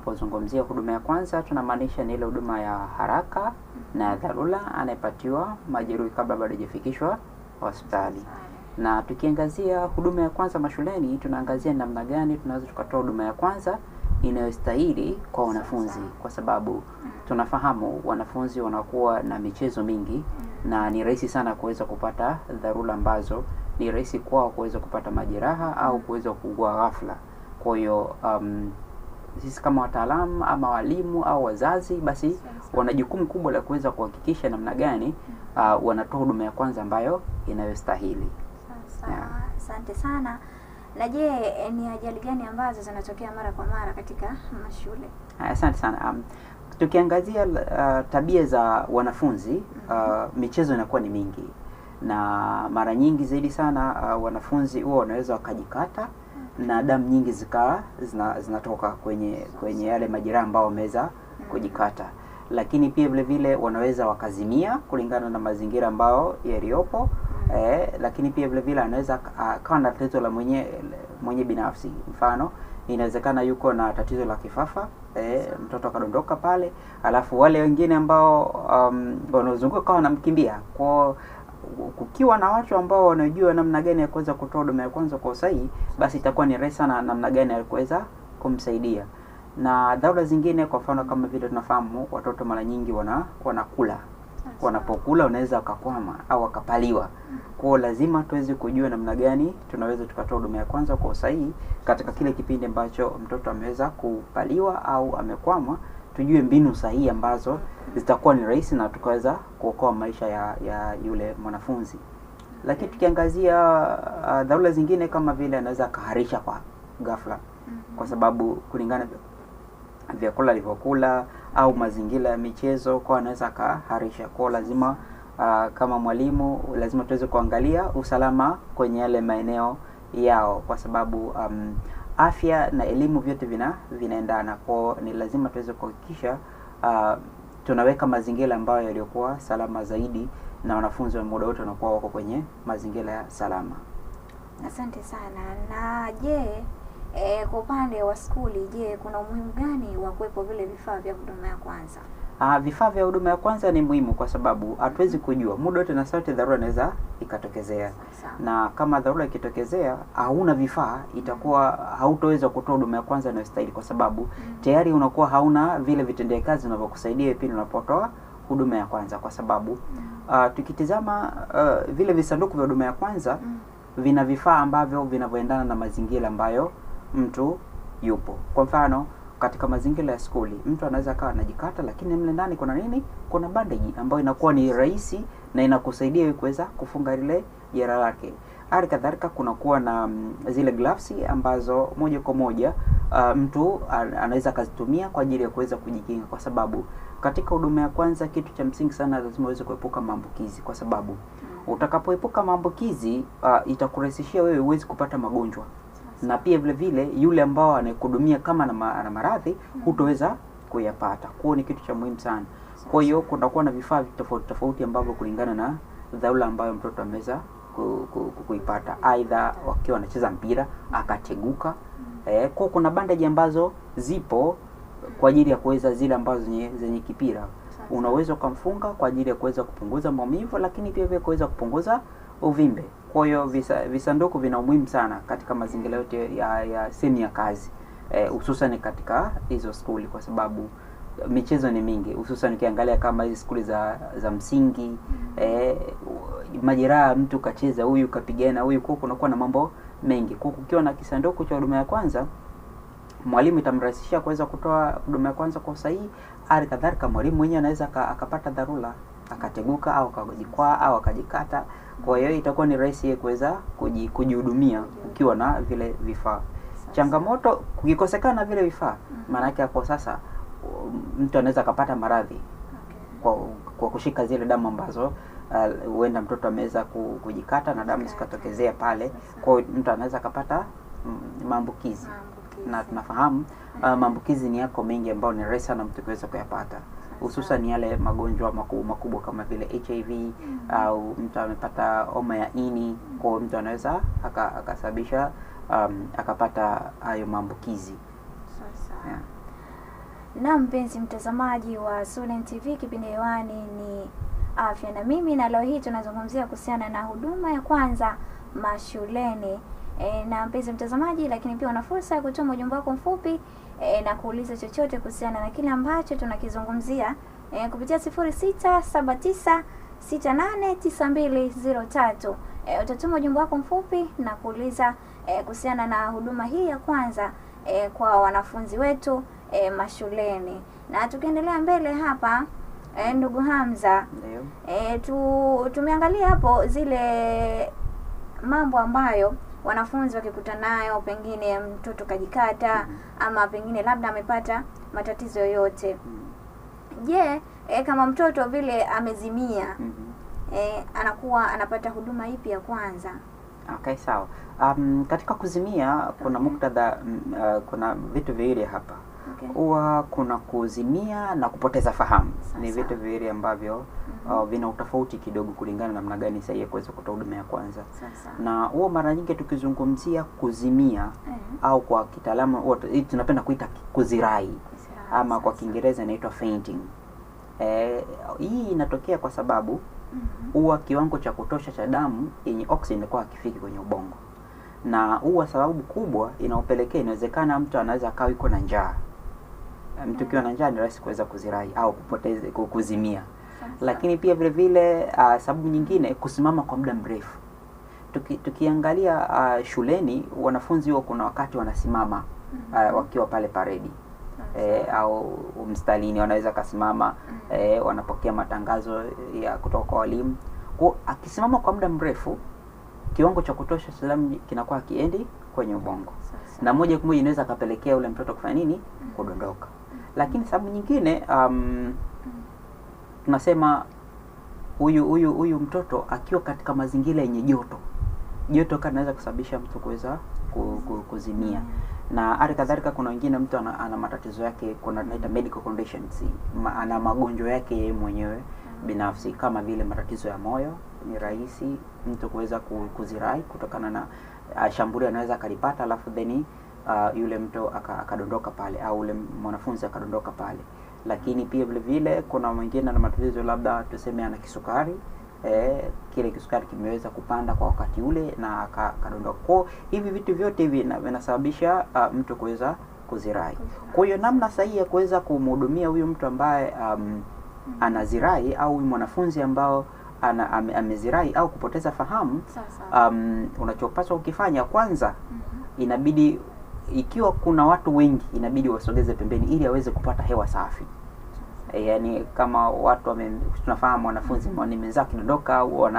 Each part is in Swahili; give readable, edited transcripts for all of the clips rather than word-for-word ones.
tunapozungumzia huduma ya kwanza tunamaanisha ni ile huduma ya haraka na dharura anayepatiwa majeruhi kabla bado hajafikishwa hospitali. Na tukiangazia huduma ya kwanza mashuleni, tunaangazia namna gani tunaweza tukatoa huduma ya kwanza inayostahili kwa wanafunzi, kwa sababu tunafahamu wanafunzi wanakuwa na michezo mingi na ni rahisi sana kuweza kupata dharura ambazo ni rahisi kwao kuweza kupata majeraha au kuweza kuugua ghafla. Kwa hiyo sisi kama wataalamu ama walimu au wazazi, basi wana jukumu kubwa la kuweza kuhakikisha namna gani wanatoa huduma ya kwanza ambayo inayostahili. Asante sana. Na je, ni ajali gani ambazo zinatokea mara kwa mara katika mashule? Asante sana. Tukiangazia tabia za wanafunzi, michezo inakuwa ni mingi, na mara nyingi zaidi sana wanafunzi huwa wanaweza wakajikata na damu nyingi zinatoka kwenye yale majeraha ambao wameweza kujikata. Lakini pia vile vile wanaweza wakazimia kulingana na mazingira ambao yaliopo. Lakini pia vile vile anaweza kawa na tatizo la mwenye binafsi. Mfano, inawezekana yuko na tatizo la kifafa, mtoto akadondoka pale, alafu wale wengine ambao wanazunguka kwa wanamkimbia. Kwa kukiwa na watu ambao wanajua namna gani ya kuweza kutoa huduma ya kwanza kwa usahihi, basi itakuwa ni rahisi sana namna gani ya kuweza kumsaidia. Na dharura zingine, kwa mfano kama vile tunafahamu watoto mara nyingi wanakula. Wanapokula wanaweza wakakwama au wakapaliwa. Kwa lazima tuweze kujua namna gani tunaweza tukatoa huduma ya kwanza kwa usahihi katika kile kipindi ambacho mtoto ameweza kupaliwa au amekwama. Tujue mbinu sahihi ambazo zitakuwa ni rahisi na tukaweza kuokoa maisha ya yule mwanafunzi. Lakini tukiangazia dharura zingine kama vile anaweza kaharisha kwa ghafla, kwa sababu kulingana vyakula alivyokula au mazingira ya michezo, kwa anaweza kaharisha. Kwa lazima kama mwalimu lazima tuweze kuangalia usalama kwenye yale maeneo yao, kwa sababu afya na elimu vyote vinaendana. Kwa ni lazima tuweze kuhakikisha tunaweka mazingira ambayo yaliokuwa salama zaidi, na wanafunzi wa muda wote wanakuwa wako kwenye mazingira ya salama. Asante sana. Na je, kwa upande wa skuli, je, kuna umuhimu gani wa kuwepo vile vifaa vya huduma ya kwanza? Vifaa vya huduma ya kwanza ni muhimu kwa sababu hatuwezi kujua muda wote na sauti dharura inaweza ikatokezea. Na kama dharura ikitokezea hauna vifaa, itakuwa hautaweza kutoa huduma ya kwanza inayostahili, kwa sababu tayari unakuwa hauna vile vitendea kazi vinavyokusaidia pindi unapotoa huduma ya kwanza. Kwa sababu tukitizama vile visanduku vya huduma ya kwanza vina vifaa ambavyo vinavyoendana na mazingira ambayo mtu yupo. Kwa mfano, katika mazingira ya skuli, mtu anaweza kawa anajikata, lakini mle ndani kuna nini? Kuna bandage ambayo inakuwa ni rahisi na inakusaidia kuweza kufunga ile jeraha lake. Hali kadhalika kunakuwa na zile gloves ambazo moja kwa moja mtu anaweza kazitumia kwa ajili ya kuweza kujikinga, kwa sababu katika huduma ya kwanza kitu cha msingi sana lazima uweze kuepuka maambukizi, kwa sababu utakapoepuka maambukizi itakurahisishia wewe uweze kupata magonjwa, na pia vile vile yule ambao anakuhudumia kama ana maradhi hutoweza kuyapata. Kwa ni kitu cha muhimu sana. Kwa hiyo kunakuwa na vifaa tofauti tofauti ambavyo kulingana na dharura ambayo mtoto ameweza kuipata, aidha wakiwa anacheza mpira akateguka. Kwa kuna bandage ambazo zipo kwa ajili ya kuweza zile ambazo zenye kipira, unaweza kumfunga kwa ajili ya kuweza kupunguza maumivu, lakini pia kuweza kupunguza uvimbe. Kwa hiyo visanduku vina umuhimu sana katika mazingira yote ya sehemu ya kazi, hususan katika hizo skuli, kwa sababu michezo ni mingi, hususan ukiangalia kama hizi skuli za msingi. Majeraha, mtu kacheza, huyu kapigana, huyu, kwa kunakuwa na mambo mengi. Kwa kukiwa na kisanduku cha huduma ya kwanza, mwalimu itamrahisishia kuweza kutoa huduma ya kwanza kwa usahihi. Hali kadhalika mwalimu mwenyewe anaweza akapata dharura, akateguka au akajikwaa au akajikata. Kwa hiyo itakuwa ni rahisi kuweza kujihudumia ukiwa na vile vifaa. Changamoto kukikosekana vile vifaa, maana yake hapo sasa mtu anaweza kupata maradhi kwa kushika zile damu ambazo huenda mtoto ameweza kujikata na damu zikatokezea pale. Kwa hiyo mtu anaweza kupata maambukizi. Na tunafahamu maambukizi ni yako mengi ambayo ni rahisi sana mtu kuweza kuyapata, hususan yale magonjwa makubwa kama vile HIV au mtu amepata homa ya ini. Kwa mtu anaweza akasababisha akapata hayo maambukizi. Na mpenzi mtazamaji wa Sulen TV, kipindi hewani ni afya na mimi, na leo hii tunazungumzia kuhusiana na huduma ya kwanza mashuleni. Na mpenzi mtazamaji, lakini pia una fursa ya kutuma ujumbe wako mfupi na kuuliza chochote kuhusiana na kile ambacho tunakizungumzia kupitia 0679689203. Utatuma ujumbe wako mfupi na kuuliza kuhusiana na huduma hii ya kwanza kwa wanafunzi wetu mashuleni. Na tukiendelea mbele hapa, ndugu Hamza, tumeangalia hapo zile mambo ambayo wanafunzi wakikuta nayo, pengine mtoto kajikata ama pengine labda amepata matatizo yoyote. Je, kama mtoto vile amezimia, anakuwa anapata huduma ipi ya kwanza? Okay, sawa. Katika kuzimia kuna muktadha, kuna vitu viwili hapa. Huwa kuna kuzimia na kupoteza fahamu. Ni vitu viwili ambavyo vina utofauti kidogo kulingana na namna gani sahihi kuweza kutoa huduma ya kwanza. Na huwa mara nyingi tukizungumzia kuzimia au kwa kitaalamu tunapenda kuita kuzirai ama kwa Kiingereza inaitwa fainting. Hii inatokea kwa sababu huwa kiwango cha kutosha cha damu yenye oxygen kwa hakifiki kwenye ubongo. Na huwa sababu kubwa inaopelekea, inawezekana mtu anaweza akawa yuko na njaa. Mtu kiwa na njaa ni rahisi kuweza kuzirai au kupoteza kuzimia. Lakini pia vile vile sababu nyingine, kusimama kwa muda mrefu. Tukiangalia shuleni, wanafunzi huwa kuna wakati wanasimama wakiwa pale paredi au mstalini, wanaweza kasimama wanapokea matangazo ya kutoka kwa walimu. Kwa akisimama kwa muda mrefu, kiwango cha kutosha cha damu kinakuwa kiendi kwenye ubongo. Na moja kwa moja inaweza kapelekea ule mtoto kufanya nini? Kudondoka. Lakini sababu nyingine, tunasema huyu mtoto akiwa katika mazingira yenye joto kanaweza kusababisha mtu kuweza kuzimia. Na hali kadhalika kuna wengine mtu ana matatizo yake, kuna tunaita medical conditions, ana magonjwa yake yeye mwenyewe binafsi, kama vile matatizo ya moyo. Ni rahisi mtu kuweza kuzirai kutokana na shambulio anaweza kalipata, alafu then yule mtu akadondoka pale, au yule mwanafunzi akadondoka pale. Lakini pia vile vile kuna mwingine na matatizo, labda tuseme ana kisukari, kile kisukari kimeweza kupanda kwa wakati ule na akadondoka. Kwa hivi vitu vyote hivi vinasababisha mtu kuweza kuzirai. Kwa hiyo namna sahihi ya kuweza kumhudumia huyu mtu ambaye anazirai, au huyu mwanafunzi ambao amezirai au kupoteza fahamu, unachopaswa ukifanya kwanza, inabidi, ikiwa kuna watu wengi, inabidi wasogeze pembeni ili aweze kupata hewa safi. Yani kama watu tunafahamu wanafunzi wenzao kidondoka au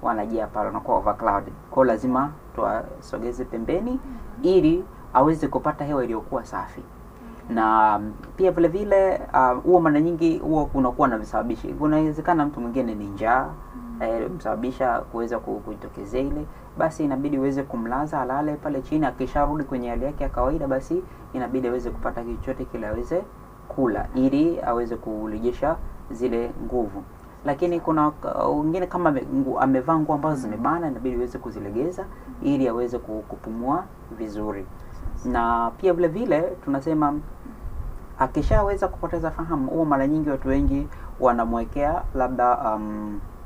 wanajia pale, wanakuwa overcrowded. Kwa lazima tuwasogeze pembeni ili aweze kupata hewa iliyokuwa safi. Na pia vile vile huwa mara nyingi huwa kunakuwa na visababishi. Kunawezekana mtu mwingine ni njaa msababisha kuweza kujitokezea ile, basi inabidi uweze kumlaza alale pale chini. Akisharudi kwenye hali yake ya kawaida, basi inabidi aweze kupata kitu chochote kile aweze kula ili aweze kurejesha zile nguvu. Lakini kuna wengine kama amevaa nguo ambazo zimebana, inabidi aweze kuzilegeza ili aweze kupumua vizuri. Na pia vile vile tunasema akishaweza kupoteza fahamu, huwa mara nyingi watu wengi wanamwekea labda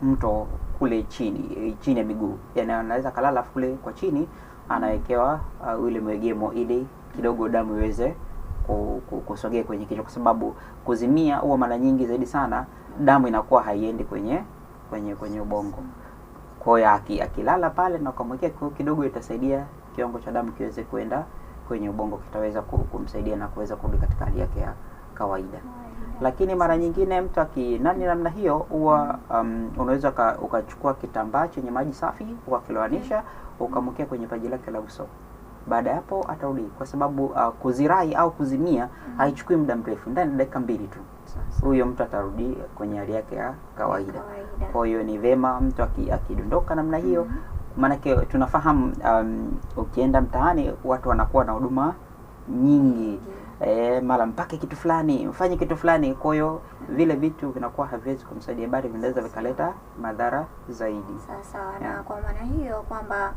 mto kule chini ya miguu. Yani anaweza kalala kule kwa chini, anawekewa ule mwegemo ili kidogo damu iweze kusogea kwenye kichwa, kwa sababu kuzimia huwa mara nyingi zaidi sana damu inakuwa haiendi kwenye ubongo. Kwa hiyo akilala pale na ukamwekea kidogo, itasaidia kiwango cha damu kiweze kwenda kwenye ubongo, kitaweza kumsaidia na kuweza kurudi katika hali yake ya kawaida. Lakini mara nyingine mtu namna hiyo, huwa unaweza ukachukua kitambaa chenye maji safi ukakilowanisha, ukamwekea kwenye paji lake la uso. Baada hapo atarudi, kwa sababu kuzirai au kuzimia haichukui muda mrefu, ndani dakika 2 tu huyo mtu atarudi kwenye hali yake ya kawaida. Kwa hiyo ni vema mtu akidondoka namna hiyo, maanake tunafahamu ukienda mtaani watu wanakuwa na huduma nyingi, mara mpake kitu fulani, mfanye kitu fulani. Kwa hiyo vile vitu vinakuwa haviwezi kumsaidia, bali vinaweza vikaleta madhara zaidi. Sawa. Na kwa maana hiyo kwamba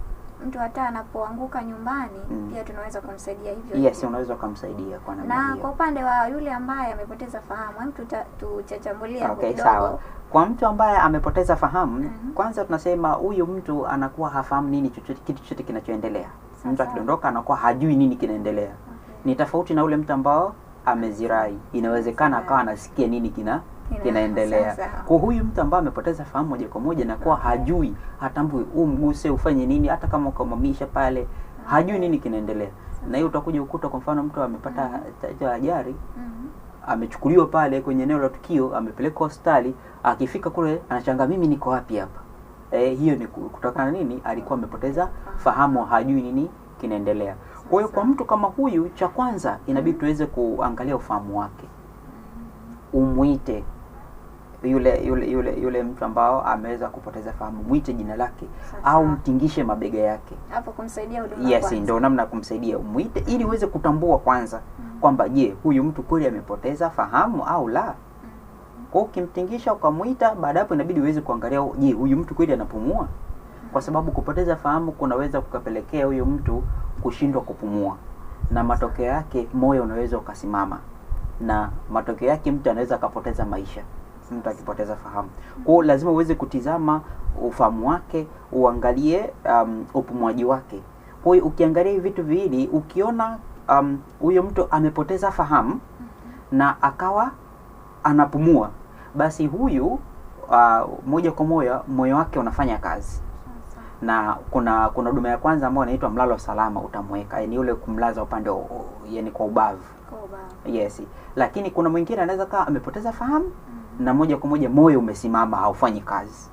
mtu hata anapoanguka nyumbani pia tunaweza kumsaidia hivyo. Yes, unaweza kumsaidia kwa namna hiyo. Na kwa upande wa yule ambaye amepoteza fahamu, mtu tutachambulia okay, kidogo. sawa. Kwa mtu ambaye amepoteza fahamu, kwanza tunasema huyu mtu anakuwa hafahamu nini kitu chochote kinachoendelea. Mtu akidondoka anakuwa hajui nini kinaendelea. Ni tofauti na ule mtu ambao amezirai. Inawezekana akawa anasikia nini kinaendelea. Kwa huyu mtu ambaye amepoteza fahamu moja kwa moja anakuwa hajui, hatambui umguse ufanye nini, hata kama ukamamisha pale, hajui nini kinaendelea. Na hiyo utakuja ukuta kwa mfano mtu amepata ajali, amechukuliwa pale kwenye eneo la tukio, amepelekwa hospitali, akifika kule anachanga mimi niko wapi hapa? Hiyo ni kutokana nini? Alikuwa amepoteza fahamu, hajui nini kinaendelea. Kwa hiyo kwa mtu kama huyu, cha kwanza inabidi tuweze kuangalia ufahamu wake. Umuite yule mtu ambao ameweza kupoteza fahamu, muite jina lake au mtingishe mabega yake. Hapo kumsaidia huduma. Yes, ndio namna kumsaidia. Muite ili uweze kutambua kwanza kwamba je, huyu mtu kweli amepoteza fahamu au la. Kwa ukimtingisha ukamuita, baada hapo inabidi uweze kuangalia je, huyu mtu kweli anapumua? Kwa sababu kupoteza fahamu kunaweza kukapelekea huyu mtu kushindwa kupumua. Na matokeo yake moyo unaweza ukasimama. Na matokeo yake mtu anaweza akapoteza maisha. Mtu akipoteza fahamu. Kwa hiyo lazima uweze kutizama ufahamu wake, uangalie upumuaji wake. Kwa hiyo ukiangalia hivi vitu viwili, ukiona huyo mtu amepoteza fahamu na akawa anapumua, basi huyu moja kwa moja moyo wake unafanya kazi. Na kuna huduma ya kwanza ambayo inaitwa mlalo salama utamweka, yani yule kumlaza upande yani kwa ubavu. Yes. Lakini kuna mwingine anaweza kaa amepoteza fahamu na moja kwa moja moyo umesimama, haufanyi kazi.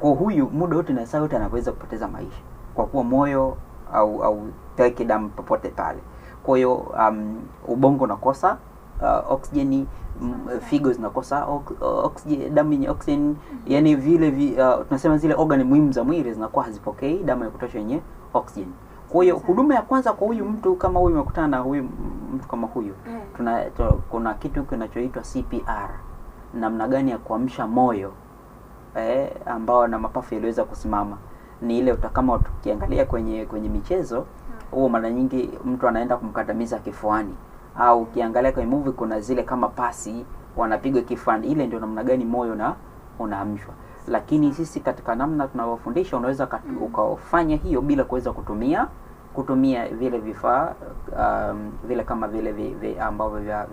Kwa huyu muda wote na saa yote anaweza kupoteza maisha kwa kuwa moyo au teke damu popote pale. Kwa hiyo ubongo unakosa oksijeni, figo zinakosa oksijeni, damu yenye oksijeni, yani vile tunasema zile organ muhimu za mwili zinakuwa hazipokei damu ya kutosha yenye oksijeni. Kwa hiyo huduma ya kwanza kwa huyu mtu kama huyu umekutana na huyu mtu kama huyu, kuna kitu kinachoitwa CPR. Namna gani ya kuamsha moyo ambao na mapafu yaliweza kusimama. Ni ile kama tukiangalia kwenye michezo, huo mara nyingi mtu anaenda kumkandamiza kifuani, au ukiangalia kwenye movie kuna zile kama pasi wanapigwa kifuani. Ile ndio namna gani moyo unaamshwa. Lakini sisi katika namna tunavyofundisha unaweza ukafanya hiyo bila kuweza kutumia vile vifaa vile kama vile ambavyo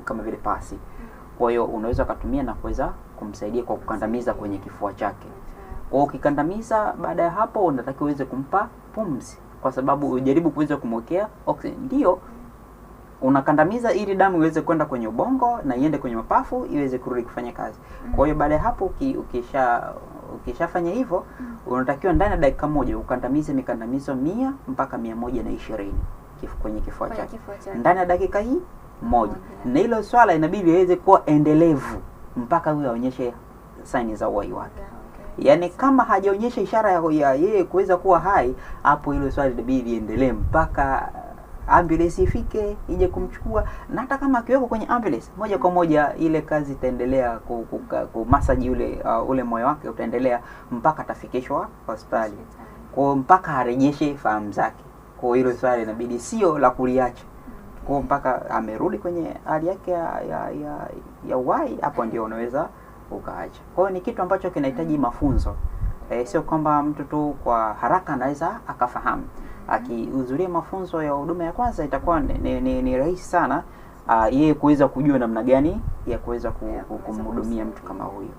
kama vile pasi. Kwa hiyo unaweza kutumia na kuweza kumsaidia kwa kukandamiza kwenye kifua chake. Kwa ukikandamiza, baada ya hapo unatakiwa uweze kumpa pumzi, kwa sababu ujaribu kuweza kumwekea oxygen. Ndio unakandamiza ili damu iweze kwenda kwenye ubongo na iende kwenye mapafu iweze kurudi kufanya kazi. Kwa hiyo baada ya hapo ukishafanya hivyo, unatakiwa ndani ya dakika moja ukandamize mikandamizo 100 mpaka 120 kwenye kifua chake. Ndani ya dakika hii moja. Na hilo swala inabidi iweze kuwa endelevu mpaka huyo aonyeshe saini za uhai wake. Yaani kama hajaonyesha ishara ya yeye kuweza kuwa hai, hapo hilo swali inabidi iendelee mpaka ambulance ifike ije kumchukua. Na hata kama akiweko kwenye ambulance, moja kwa moja ile kazi itaendelea kumasaji ule moyo wake utaendelea mpaka atafikishwa hospitali. Kwa mpaka arejeshe fahamu zake. Kwa hilo swali inabidi sio la kuliacha. Kwa mpaka amerudi kwenye hali yake ya uhai, hapo ndio unaweza ukaacha. Kwa hiyo ni kitu ambacho kinahitaji mafunzo. Sio kwamba mtu tu kwa haraka anaweza akafahamu. Akihudhuria mafunzo ya huduma ya kwanza itakuwa ni rahisi sana yeye kuweza kujua namna gani ya kuweza kumhudumia mtu kama huyu.